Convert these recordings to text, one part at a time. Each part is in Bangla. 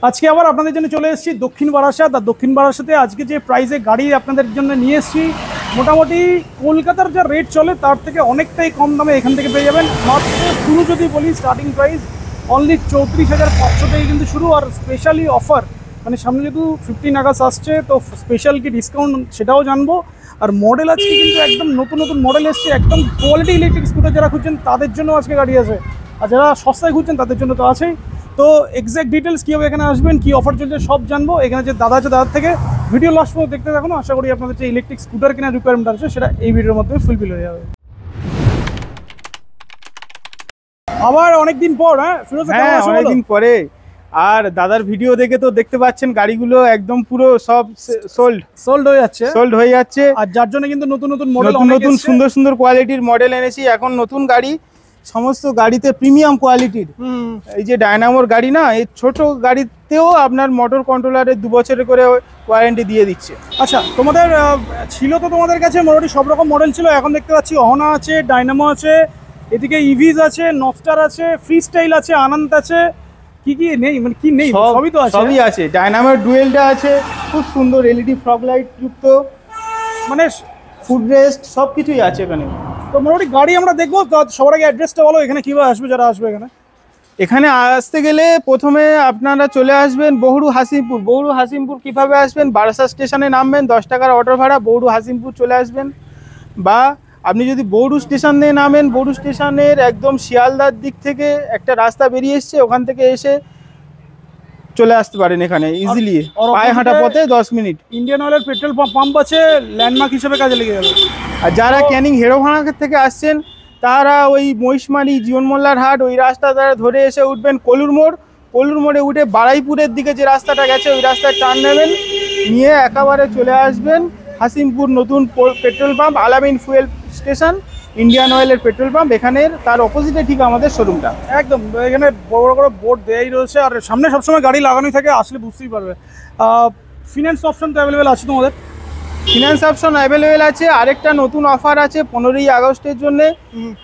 আজকে আবার আপনাদের জন্য চলে এসেছি দক্ষিণ বারাসাত। আর দক্ষিণ বারাসাতে আজকে যে প্রাইসে গাড়ি আপনাদের জন্য নিয়ে এসেছি, মোটামুটি কলকাতার যা রেট চলে তার থেকে অনেকটাই কম দামে এখান থেকে পেয়ে যাবেন। মাত্র শুরু যদি বলি, স্টার্টিং প্রাইস অনলি 34,500 থেকে কিন্তু শুরু। আর স্পেশালি অফার, মানে সামনে যেহেতু 15 আগস্ট আসছে, তো স্পেশাল কি ডিসকাউন্ট সেটাও জানবো। আর মডেল আজকে কিন্তু একদম নতুন নতুন মডেল এসছে, একদম কোয়ালিটি ইলেকট্রিক স্কুটার যারা খুঁজছেন তাদের জন্য আজকে গাড়ি আছে, আর যারা সস্তায় খুঁজছেন তাদের জন্য তো আছেই। তো এক্স্যাক্ট ডিটেলস কীভাবে এখানে আসবেন, কী অফার চলছে সব জানবো। এখানে যে দাদা আছে, দাদার থেকে ভিডিও লাস্ট পর্যন্ত দেখতে থাকুন। আশা করি আপনাদের যে ইলেকট্রিক স্কুটার কেনার রিকোয়ারমেন্ট আছে সেটা এই ভিডিওর মাধ্যমে ফুলফিল হয়ে যাবে। আবার অনেকদিন পর, ফিরোজ অনেকদিন পরে। আর দাদার ভিডিও দেখে তো দেখতে পাচ্ছেন গাড়িগুলো একদম পুরো সব সোল্ড হয়ে যাচ্ছে। আর যার জন্য কিন্তু নতুন নতুন মডেল, নতুন সুন্দর সুন্দর কোয়ালিটির মডেল এনেছি। এখন নতুন গাড়ি, সমস্ত গাড়িতে প্রিমিয়াম কোয়ালিটির। এই যে ডায়নামোর গাড়ি না, এই ছোট গাড়িতেও আপনার মোটর কন্ট্রোলারের 2 বছরের করে ওয়ারেন্টি দিয়ে দিচ্ছে। আচ্ছা, তোমাদের ছিল তো তোমাদের কাছে মোটামুটি সব রকম মডেল ছিল। এখন দেখতে পাচ্ছি অহনা আছে, ডায়নামো আছে, এদিকে ইভিজ আছে, নকস্টার আছে, ফ্রি স্টাইল আছে, আনন্দ আছে। কি কি নেই, মানে কি নেই, সবই তো আছে। সবই আছে। ডায়নামোর ডুয়েলটা আছে, খুব সুন্দর এলইডি ফগ লাইট যুক্ত, মানে ফুড রেস্ট সব কিছুই আছে এখানে। তো মোটামুটি গাড়ি আমরা দেখবো। সবার আগে অ্যাড্রেসটা বলো, এখানে কীভাবে আসবে যারা আসবে এখানে। এখানে আসতে গেলে প্রথমে আপনারা চলে আসবেন বহরু হাসিমপুর। বহরু হাসিমপুর কীভাবে আসবেন, বারাসাত স্টেশনে নামবেন, 10 টাকার অটো ভাড়া, বহরু হাসিমপুর চলে আসবেন। বা আপনি যদি বহরু স্টেশন দিয়ে নামেন, বহরু স্টেশনের একদম শিয়ালদার দিক থেকে একটা রাস্তা বেরিয়ে এসছে, ওখান থেকে এসে চলে আসতে পারেন এখানে ইজিলি। পায়ে হাঁটা পথে 10 মিনিট। ইন্ডিয়ান অয়েলের পেট্রোল পাম্প আছে, ল্যান্ডমার্ক হিসেবে কাজে লেগে যাবে। আর যারা ক্যানিং হেরোভানা থেকে আসছেন তারা ওই মহিষমারি, জীবন মোল্লার হাট, ওই রাস্তা তারা ধরে এসে উঠবেন কলুর মোড়। কলুর মোড়ে উঠে বারাইপুরের দিকে যে রাস্তাটা গেছে ওই রাস্তায় টার্ন নেবেন, নিয়ে একেবারে চলে আসবেন হাসিমপুর নতুন petrol pump, Alamin fuel station, Indian অয়েলের পেট্রোল পাম্প। এখানের তার অপোজিটে ঠিক আমাদের শোরুমটা। একদম এখানে বড় বড় করে বোর্ড দেয়াই রয়েছে, আর সামনে সবসময় গাড়ি লাগানোই থাকে, আসলে বুঝতেই পারবে। ফিনান্স অপশন তো অ্যাভেলেবেল আছে তোমাদের? ফিনান্স অপশন অ্যাভেলেবেল আছে। আরেকটা নতুন অফার আছে 15ই আগস্টের জন্য,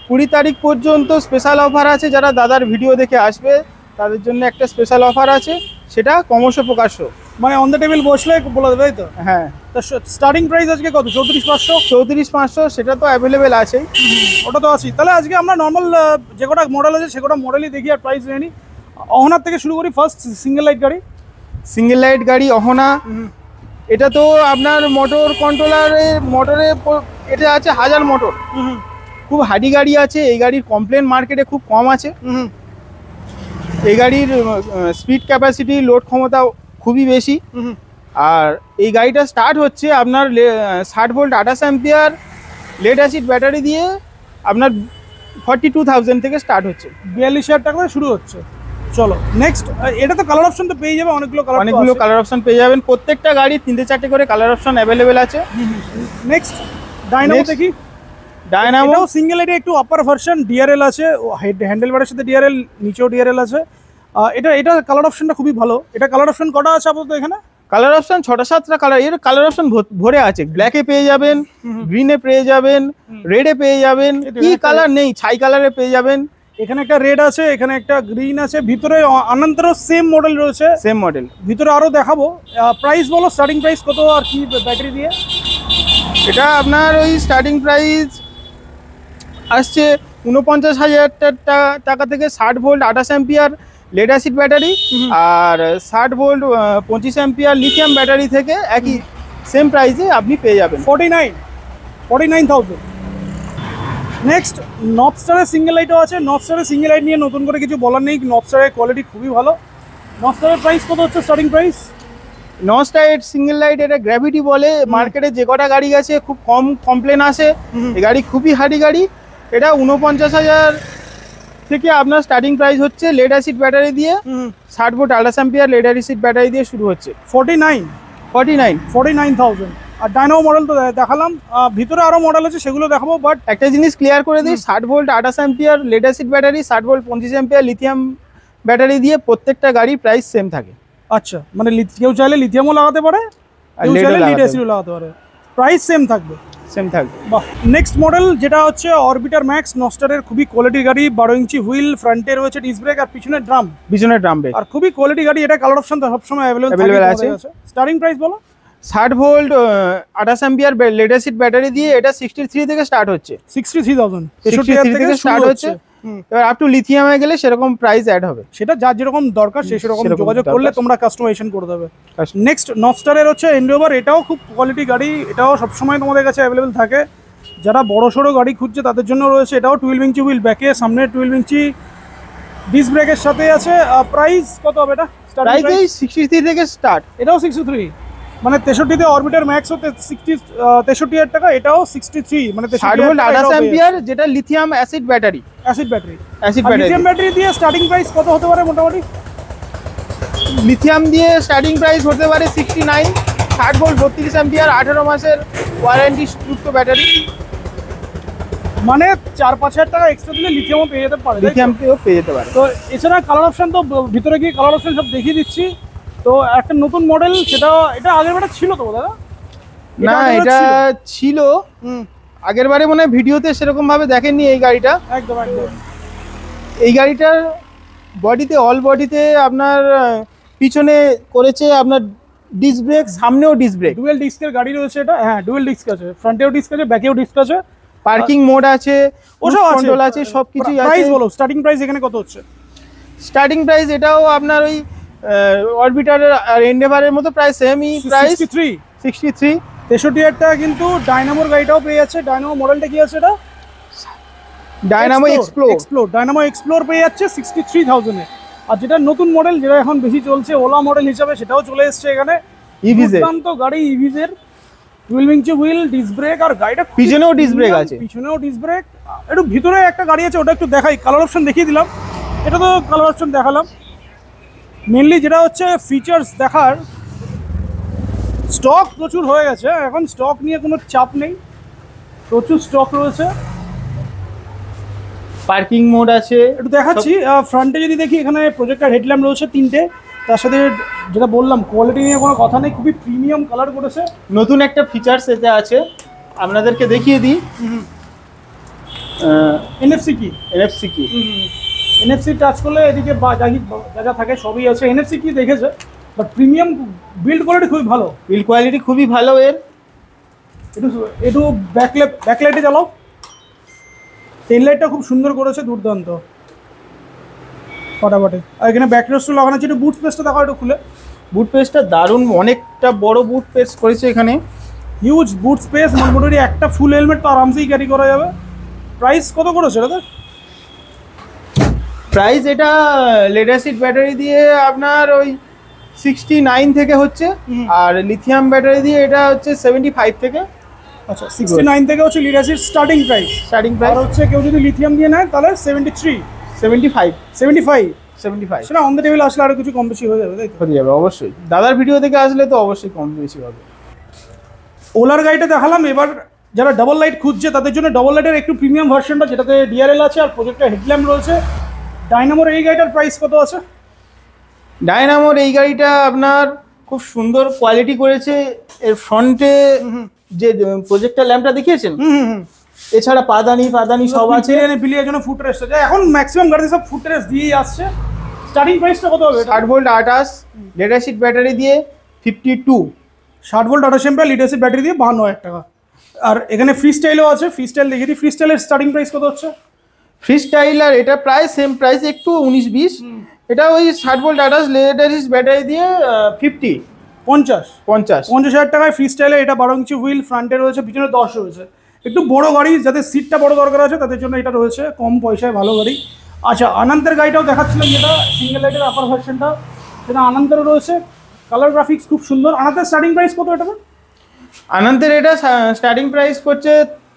20 তারিখ পর্যন্ত স্পেশাল অফার আছে। যারা দাদার ভিডিও দেখে আসবে তাদের জন্য একটা স্পেশাল অফার আছে, সেটা ক্রমশ প্রকাশ্য, মানে অন দ্য টেবিল বসলে বলে দেবে, তাই তো? হ্যাঁ। তো স্টার্টিং প্রাইস আজকে কত? 34,500? 34,500, সেটা তো অ্যাভেলেবেল আছে। ওটা তো আছেই। তাহলে আজকে আমরা নর্মাল যে কটা মডেল আছে সে কটা মডেলই দেখি আর প্রাইস নিয়ে নিই। অহনার থেকে শুরু করি। ফার্স্ট সিঙ্গেল লাইট গাড়ি। সিঙ্গেল লাইট গাড়ি অহনা, এটা তো আপনার মোটর মোটরে এটা আছে 1000 মোটর, খুব হাডি গাড়ি আছে। এই গাড়ির কমপ্লেন মার্কেটে খুব কম আছে। এই গাড়ির স্পিড ক্যাপাসিটি, লোড ক্ষমতা খুবই বেশি। আর এই গাড়িটা স্টার্ট হচ্ছে আপনার 60 volt 28 ampere lead acid battery দিয়ে আপনার 42,000 থেকে স্টার্ট হচ্ছে, 42,000 টাকা করে শুরু হচ্ছে। চলো নেক্সট। এটা তো কালার অপশন তো পেয়ে যাবে, অনেকগুলো কালার অপশন পেয়ে যাবেন। প্রত্যেকটা গাড়ি 3-4টে করে কালার অপশন অ্যাভেলেবেল আছে। নেক্সট ডায়নামো দেখি। ডায়নামো সিঙ্গেল লাইটে একটু আপার ভার্সন, ডিআরএল আছে, হ্যান্ডেল বারের সাথে ডিআরএল, নিচেও ডিআরএল আছে। এটা কালার অপশনটা খুবই ভালো। এটা কালার অপশন কটা আছে আপাতত এখানে? কালার অপশন 6টা-7টা কালার, এর কালার অপশন ভরে আছে। ব্ল্যাকে পেয়ে যাবেন, গ্রিনে পেয়ে যাবেন, রেডে পেয়ে যাবেন, কি কালার নেই, ছাই কালারে পেয়ে যাবেন। এখানে একটা রেড আছে, এখানে একটা গ্রিন আছে, ভিতরে আনন্দেরও সেম মডেল রয়েছে, সেম মডেল। ভিতরে আরও দেখাবো। প্রাইস বলো, স্টার্টিং প্রাইস কত আর কি ব্যাটারি দিয়ে? এটা আপনার ওই স্টার্টিং প্রাইস আসছে 49,000 টাকা থেকে। 60 volt 28 ampere lead acid battery আর 60 ভোল্ট 25 অ্যাম্পিয়ার লিথিয়াম ব্যাটারি থেকে একই সেম প্রাইসে আপনি পেয়ে যাবেন 49,000। নেক্সট নবস্টারের সিঙ্গেল লাইটও আছে। নবস্টারের সিঙ্গেল লাইট নিয়ে নতুন করে কিছু বলার নেই, নবস্টারের কোয়ালিটি খুবই ভালো। নবস্টারের প্রাইস কত হচ্ছে স্টার্টিং প্রাইস? নবস্টার সিঙ্গেল লাইট, এটা গ্র্যাভিটি বলে। মার্কেটে যে কটা গাড়ি গেছে খুব কম কমপ্লেন আসে, এই গাড়ি খুবই হার্ডি গাড়ি। এটা 49,000 থেকে আপনার স্টার্টিং প্রাইস হচ্ছে। লেড অ্যাসিড ব্যাটারি দিয়ে 60 volt 28 ampere lead acid battery দিয়ে শুরু হচ্ছে 49,000। আর ডায়নামো মডেল তো দেখালাম, ভিতরে আরও মডেল আছে সেগুলো দেখাবো। বাট একটা জিনিস ক্লিয়ার করে দিই, 60 volt 28 ampere lead acid battery, 60 volt 25 ampere lithium battery দিয়ে প্রত্যেকটা গাড়ির প্রাইস সেম থাকে। আচ্ছা, মানে কেউ চাইলে লিথিয়ামও লাগাতে পারে, কেউ চাইলে লিড অ্যাসিডও লাগাতে পারে, প্রাইস সেম থাকবে। সেম থাকবে। বাহ, নেক্সট মডেল যেটা হচ্ছে অরবিটার ম্যাক্স নস্টারের খুবই কোয়ালিটির গাড়ি, 12 ইঞ্চি হুইল, ফ্রন্টে রয়েছে ডিস্ক ব্রেক আর পিছনে ড্রাম, পিছনের ড্রাম ব্রেক, আর খুবই কোয়ালিটি গাড়ি। এটা কালার অপশন তো সবসময় Available আছে। স্টার্টিং প্রাইস বলো? 60 volt 28 ampere lead acid battery দিয়ে এটা 63 থেকে স্টার্ট হচ্ছে, 63,000 63 থেকে স্টার্ট হচ্ছে। এবার আপ টু লিথিয়ামে গেলে সেরকম প্রাইস অ্যাড হবে, সেটা যার যেরকম দরকার সে সেরকম সেরকম যোগাযোগ দরকার। করলে তোমরা কাস্টমাইজেশন করে দেবে। নেক্সট নস্টারের হচ্ছে এন্ডোভার, এটাও খুব কোয়ালিটি গাড়ি, এটাও সবসময় তোমাদের কাছে অ্যাভেলেবেল থাকে। যারা বড় সড়ো গাড়ি খুঁজছে তাদের জন্য রয়েছে, এটাও 12 ইঞ্চি হুইল, ব্যাকে সামনে 12 ইঞ্চি ডিস্ক ব্রেকের সাথে আছে। প্রাইস কত হবে এটা? প্রাইস এই 63 থেকে স্টার্ট। এটাও 63, মানে 63-তে অরবিটার ম্যাক্স হতে 63,000 টাকা, এটাও 63, মানে 60 ভোল্ট 28 অ্যাম্পিয়ার যেটা lithium acid battery, acid battery. Acid আর ব্যাটারি। লিথিয়াম ব্যাটারি দিয়ে স্টার্টিং প্রাইস কত হতে পারে মোটামুটি? লিথিয়াম দিয়ে স্টার্টিং প্রাইস হতে পারে 69। 60 ভোল্ট 32 অ্যাম্পিয়ার 18 মাসের ওয়ারেন্টি যুক্ত ব্যাটারি, মানে 4-5 হাজার টাকা এক্সট্রা দিলে লিথিয়ামও পেয়ে যেতে পারে, লিথিয়ামকেও পেয়ে যেতে পারে। তো এছাড়া কালার অপশন তো ভিতরে গিয়ে কালার অপশন সব দেখিয়ে দিচ্ছি। তো একটা নতুন মডেল, সেটা এটা আগের বারে ছিল তো দাদা? না, এটা ছিল আগের বারে, মনে হয় ভিডিওতে সেরকম ভাবে দেখেননি এই গাড়িটা। একদম একদম। এই গাড়িটার বডিতে, অল বডিতে আপনার পিছনে করেছে আপনার ডিস্ক ব্রেক, সামনেও ডিস্ক ব্রেক, ডুয়েল ডিস্কের গাড়ি রয়েছে এটা। হ্যাঁ, ডুয়েল ডিস্ক আছে, ফ্রন্টেও ডিস্ক আছে, ব্যাকেও ডিস্ক আছে, পার্কিং মোড আছে, ওসব আছে, কন্ট্রোল আছে, সবকিছুই আছে। প্রাইস বলো, স্টার্টিং প্রাইস এখানে কত হচ্ছে? স্টার্টিং প্রাইস এটাও আপনার ওই অরবিটার আর এন্ডেভারের মতো প্রায় সেমই প্রাইস, 63। 63। 63,000 টাকা। কিন্তু ডায়নামোর গাড়িটাও পেয়ে যাচ্ছে। ডায়নামো মডেলটা কি আছে এটা? Dynamo explore. ডায়নামো এক্সপ্লোর পেয়ে যাচ্ছে 63,000 এ। আর যেটা নতুন মডেল, যেটা এখন বেশি চলছে ওলা মডেল হিসাবে, সেটাও চলে এসছে এখানে। ইভিজেড, দুর্দান্ত গাড়ি ইভিজের, 12 ইঞ্চি হুইল, ডিস্ক ব্রেক, আর গাড়িটা পিছনেও ডিস্ক ব্রেক আছে, পিছনেও ডিস্ক ব্রেক। একটু ভিতরে একটা গাড়ি আছে, ওটা একটু দেখাই, কালার অপশন দেখিয়ে দিলাম। এটা তো কালার অপশন দেখালাম। মেনলি যেটা হচ্ছে ফিচার্স দেখার, স্টক প্রচুর হয়ে গেছে এখন, স্টক নিয়ে কোনো চাপ নেই, প্রচুর স্টক রয়েছে। পার্কিং মোড আছে, একটু দেখাচ্ছি। ফ্রন্টে যদি দেখি, এখানে প্রজেক্টর হেডল্যাম্প রয়েছে 3টে, তার সাথে যেটা বললাম কোয়ালিটি নিয়ে কোনো কথা নেই, খুবই প্রিমিয়াম কালার করেছে। নতুন একটা ফিচার্স এতে আছে, আপনাদেরকে দেখিয়ে দিই। এনএফসি কি? এনএফসি কি, এনএফসি টাচ করলে এদিকে যা যা থাকে সবই আছে। এনএফসি কি দেখেছে, বাট প্রিমিয়াম বিল্ড কোয়ালিটি খুবই ভালো, বিল্ড কোয়ালিটি খুবই ভালো এর। একটু একটু ব্যাকলাইটে চালাও, টেল লাইটটা খুব সুন্দর করেছে, দুর্দান্ত ফটাফটে। আর এখানে ব্যাক রেস্টও লাগানো আছে। একটু বুট স্পেসটা দেখো একটু খুলে। বুট স্পেসটা দারুণ, অনেকটা বড় বুট স্পেস করেছে এখানে, হিউজ বুট স্পেস, মোটামুটি একটা ফুল হেলমেট তো আরামসেই ক্যারি করা যাবে। প্রাইস কত করেছে দাদা? প্রাইস এটা লেড অ্যাসিড ব্যাটারি দিয়ে আপনার ওই 69 থেকে হচ্ছে, আর লিথিয়াম ব্যাটারি দিয়ে এটা হচ্ছে 75 থেকে। আচ্ছা, 69 থেকে হচ্ছে lead acid starting price. Starting আর প্রাইস হচ্ছে কেউ যদি লিথিয়াম দিয়ে নেয় তাহলে 73, 75, 75। সেটা অন দ্য টেবিল আসলে আরো কিছু কম বেশি হয়ে যাবে, তাই তো? হয়ে যাবে অবশ্যই। দাদার ভিডিও থেকে আসলে তো অবশ্যই কম বেশি হবে। ওলার গাড়িটা দেখালাম। এবার যারা ডাবল লাইট খুঁজছে তাদের জন্য ডাবল লাইটের একটু প্রিমিয়াম ভার্সনটা, যেটাতে ডিআরএল আছে আর প্রজেক্টর হেডল্যাম্প রয়েছে। ডায়নামোর এই গাড়িটার প্রাইস কত আছে? ডায়নামোর এই গাড়িটা আপনার খুব সুন্দর কোয়ালিটি করেছে। এর ফ্রন্টে যে প্রজেক্টর ল্যাম্পটা দেখিয়েছেন, এছাড়া পাদানি সব আছে। বিলিয়ে জন্য ফুট রেস্ট আছে। এখন ম্যাক্সিমাম গাড়ি সব ফুট রেস্ট দিয়েই আসছে। স্টার্টিং প্রাইসটা কত হবে? 60 ভোল্ট 28 লেড অ্যাসিড ব্যাটারি দিয়ে 52। 60 volt 28 ampere lead acid battery দিয়ে 52,000 টাকা। আর এখানে ফ্রি স্টাইলও আছে। ফ্রি স্টাইল দেখিয়ে দিই। ফ্রি স্টাইলের স্টার্টিং প্রাইস কত হচ্ছে? ফ্রি স্টাইল আর এটা প্রায় সেম প্রাইস, একটু 19-20। এটা ওই 60 ভোল্ট 28 লেড অ্যাসিড ব্যাটারি দিয়ে 50,000 টাকায় ফ্রি স্টাইলে। এটা 12 ইঞ্চি হুইল, ফ্রন্টে রয়েছে, পিছনে 10 রয়েছে। একটু বড় গাড়ি, যাদের সিটটা বড় দরকার আছে তাদের জন্য এটা রয়েছে, কম পয়সায় ভালো গাড়ি। আচ্ছা, আনন্দের গাড়িটাও দেখাচ্ছিলাম, যেটা সিঙ্গেল লাইটের আপার ভার্সনটা, সেটা আনন্দেরও রয়েছে। কালার গ্রাফিক্স খুব সুন্দর। আনন্দের স্টার্টিং প্রাইস কত এটা? আনন্দের এটা স্টার্টিং প্রাইস করছে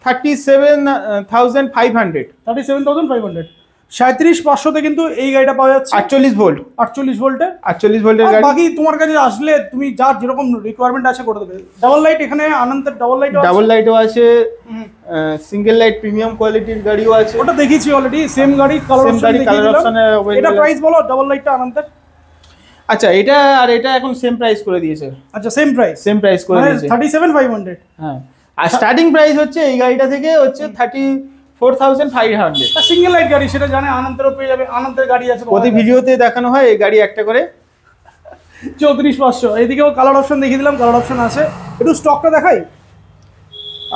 37,500। 37,500। 37,500-তে কিন্তু এই গাড়িটা পাওয়া যাচ্ছে। 48 ভোল্ট, 48 ভোল্টে। 48 ভোল্টের গাড়ি। বাকি তোমার কাছে আসলে তুমি যার যেরকম রিকোয়ারমেন্ট আছে করে দেবে। ডাবল লাইট, এখানে আনন্দের ডাবল লাইটও আছে, সিঙ্গেল লাইট প্রিমিয়াম কোয়ালিটির গাড়িও আছে। ওটা দেখিয়েছি অলরেডি, সেম গাড়ি, কালার অপশনে। এটা প্রাইস বলো ডাবল লাইটটা আনন্দের। আচ্ছা, এটা আর এটা এখন সেম প্রাইস করে দিয়েছে। আচ্ছা, সেম প্রাইস করে দিয়েছে 37,500। হ্যাঁ, আর স্টার্টিং প্রাইস হচ্ছে এই গাড়িটা থেকে হচ্ছে 34,500। সিঙ্গেল লাইট গাড়ি, সেটা জানে, আনন্দেরও পেয়ে যাবে, আনন্দের গাড়ি আছে প্রতি ভিডিওতে দেখানো হয় এই গাড়ি একটা করে। 34,500। এইদিকেও কালার অপশন দেখিয়ে দিলাম, কালার অপশন আছে। একটু স্টকটা দেখাই,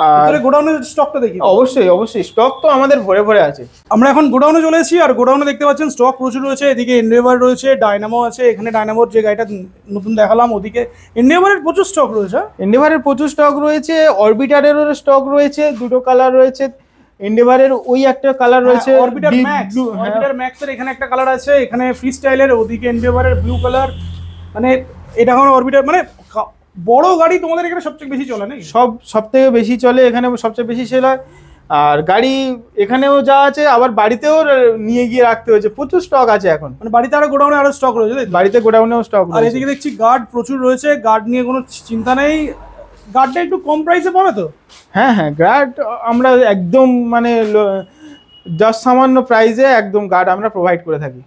আর গোডাউনের স্টকটা দেখি। অবশ্যই অবশ্যই স্টক তো আমাদের ভরে ভরে আছে। আমরা এখন গোডাউনে চলে এসেছি, আর গোডাউনে দেখতে পাচ্ছেন স্টক প্রচুর রয়েছে। এদিকে এন্ডেভার রয়েছে, ডায়নামো আছে, এখানে ডায়নামোর যে গাড়িটা নতুন দেখালাম, ওদিকে এন্ডেভারের প্রচুর স্টক রয়েছে। এন্ডেভারের প্রচুর স্টক রয়েছে, অরবিটারেরও স্টক রয়েছে, দুটো কালার রয়েছে। এন্ডেভারের ওই একটা কালার রয়েছে, অরবিটার ম্যাক্স, অরবিটার ম্যাক্সের এখানে একটা কালার আছে, এখানে ফ্রি স্টাইলের, ওদিকে এন্ডেভারের ব্লু কালার। মানে এটা এখন অরবিটার, মানে বড় গাড়ি তোমাদের এখানে সবচেয়ে বেশি চলে নাকি? সব থেকে বেশি চলে এখানে, সবচেয়ে বেশি সেল হয়। আর গাড়ি এখানেও যা আছে, আবার বাড়িতেও নিয়ে গিয়ে রাখতে হয়েছে, প্রচুর স্টক আছে এখন। মানে বাড়িতে আরো গোডাউনে আরো স্টক রয়েছে, তাই তো? বাড়িতে গোডাউনেও স্টক আর রয়েছে। এদিকে দেখছি গার্ড প্রচুর রয়েছে, গার্ড নিয়ে কোনো চিন্তা নেই। গার্ডটা একটু কম প্রাইসে পাবে তো? হ্যাঁ হ্যাঁ, গার্ড আমরা একদম মানে জাস্ট সামান্য প্রাইসে একদম গার্ড আমরা প্রোভাইড করে থাকি।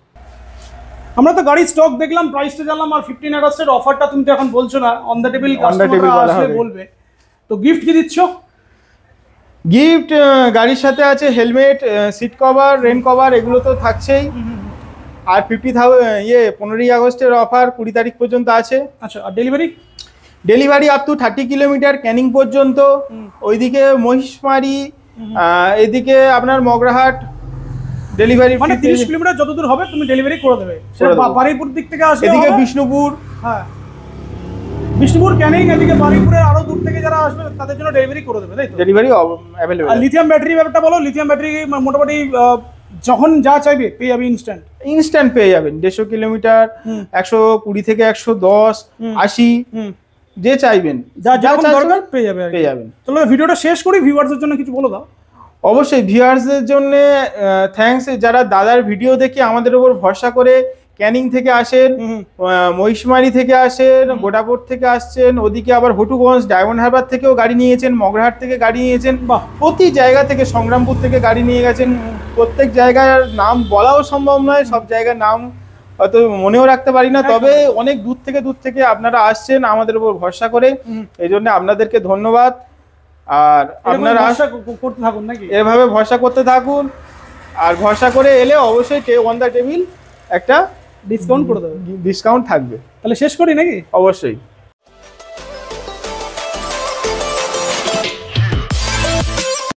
আমরা তো গাড়ির স্টক দেখলাম, প্রাইসটা জানলাম, আর 15 আগস্টের অফারটা তুমি তো এখন বলছো না, অন দ্য টেবিল আসলে বলবে। তো গিফট কি দিচ্ছ? গিফট গাড়ির সাথে আছে helmet, seat cover, rain cover, এগুলো তো থাকছেই। আর 15ই আগস্টের অফার 20 তারিখ পর্যন্ত আছে। আচ্ছা, আর delivery? Delivery up to 30 kilometre Canning পর্যন্ত। ওইদিকে মহিষমারি, এদিকে আপনার মগরাহাট ডেলিভারি, মানে 30 কিলোমিটার যতদূর হবে তুমি ডেলিভারি করে দেবে। সেটা বারুইপুর দিক থেকে আসবে, এদিকে বিষ্ণুপুর, হ্যাঁ বিষ্ণুপুর, ক্যানিং, এদিকে বারুইপুরের আরো দূর থেকে যারা আসবে তাদের জন্য ডেলিভারি করে দেবে, তাই তো? Delivery available. আর লিথিয়াম ব্যাটারি ব্যাপারটা বলো। লিথিয়াম ব্যাটারি মোটামুটি যখন যা চাইবে পেয়ে যাবে ইনস্ট্যান্ট পেয়ে যাবেন। 150 কিলোমিটার, 120 থেকে 110, 80, যে চাইবেন, যা দরকার পেয়ে যাবেন। চলো ভিডিওটা শেষ করি, ভিউয়ারদের জন্য কিছু বলো দাও। অবশ্যই ভিউয়ার্সদের জন্য থ্যাঙ্কস, যারা দাদার ভিডিও দেখে আমাদের উপর ভরসা করে ক্যানিং থেকে আসেন, মহিষমারি থেকে আসেন, গোটাপুর থেকে আসছেন, ওদিকে আবার হটুগঞ্জ, ডায়মন্ড হারবার থেকেও গাড়ি নিয়েছেন, মগরাহাট থেকে গাড়ি নিয়েছেন, প্রতি জায়গা থেকে, সংগ্রামপুর থেকে গাড়ি নিয়ে গেছেন। প্রত্যেক জায়গার নাম বলাও সম্ভব নয়, সব জায়গার নাম হয়তো মনেও রাখতে পারি না, তবে অনেক দূর থেকে আপনারা আসছেন আমাদের উপর ভরসা করে, এই জন্য আপনাদেরকে ধন্যবাদ। আর আপনারা করতে থাকুন নাকি, এভাবে ভরসা করতে থাকুন, আর ভরসা করে এলে অবশ্যই অন দ্য টেবিল একটা ডিসকাউন্ট করে দেবে, ডিসকাউন্ট থাকবে। তাহলে শেষ করি নাকি? অবশ্যই।